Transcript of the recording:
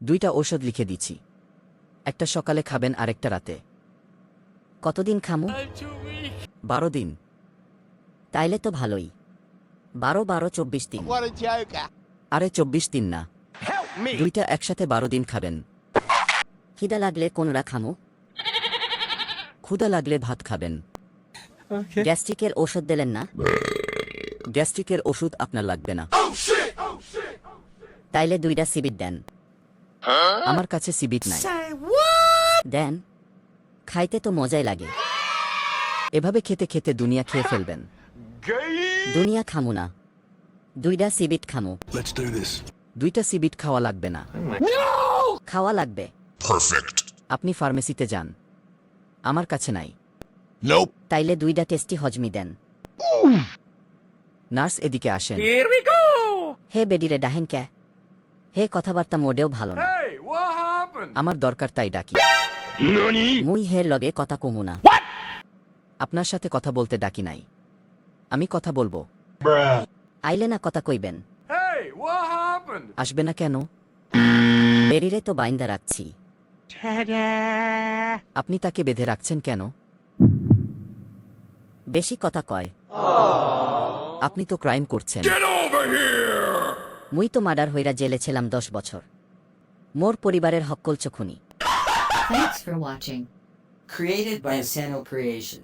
2টা ঔষধ লিখে দিচ্ছি। একটা সকালে খাবেন আরেকটা রাতে। কতদিন খামু? 12 দিন। তাইলে তো ভালোই। 12 24 দিন। What a joker. আরে 24 দিন না, Help me. 2টা একসাথে 12 দিন খাবেন। খিদা লাগলে কোনরা খামু? ক্ষুধা লাগলে ভাত খাবেন। গ্যাস্ট্রিকের ওষুধ দিলেন না? গ্যাস্ট্রিকের ওষুধ আপনার লাগবে না। তাইলে 2টা সিবিট দেন। আমার কাছে সিবিট নাই। দেন। খাইতে তো মজাই লাগে। এভাবে খেতে খেতে দুনিয়া খেয়ে ফেলবেন। দুনিয়া খামু না, 2টা সিবিট খামু। Let's do this. 2টা সিবিট খাওয়া লাগবে না। খাওয়া লাগবে। আপনি ফার্মেসিতে যান, আমার কাছে নাই। Nope. তাইলে 2টা টেস্টি হজমি দেন। নার্স এদিকে আসেন। হে বেডিরে ডাহেন কে? হে কথাবার্তা মোটেও ভালো না। আমার দরকার তাই ডাকি। মুই হের লগে কথা কমু না। আপনার সাথে কথা বলতে ডাকি নাই, আমি কথা বলবো। আইলে না কথা কইবেন। আসবে না কেন? বেরিরে তো বাইন্দা রাখছি। আপনি তাকে বেঁধে রাখছেন কেন? বেশি কথা কয়। আপনি তো ক্রাইম করছেন। মুই তো মার্ডার হইরা জেলে ছিলাম 10 বছর। মোর পরিবারের হক্কল চখুনি। Thanks for watching. Created by Asano Creation.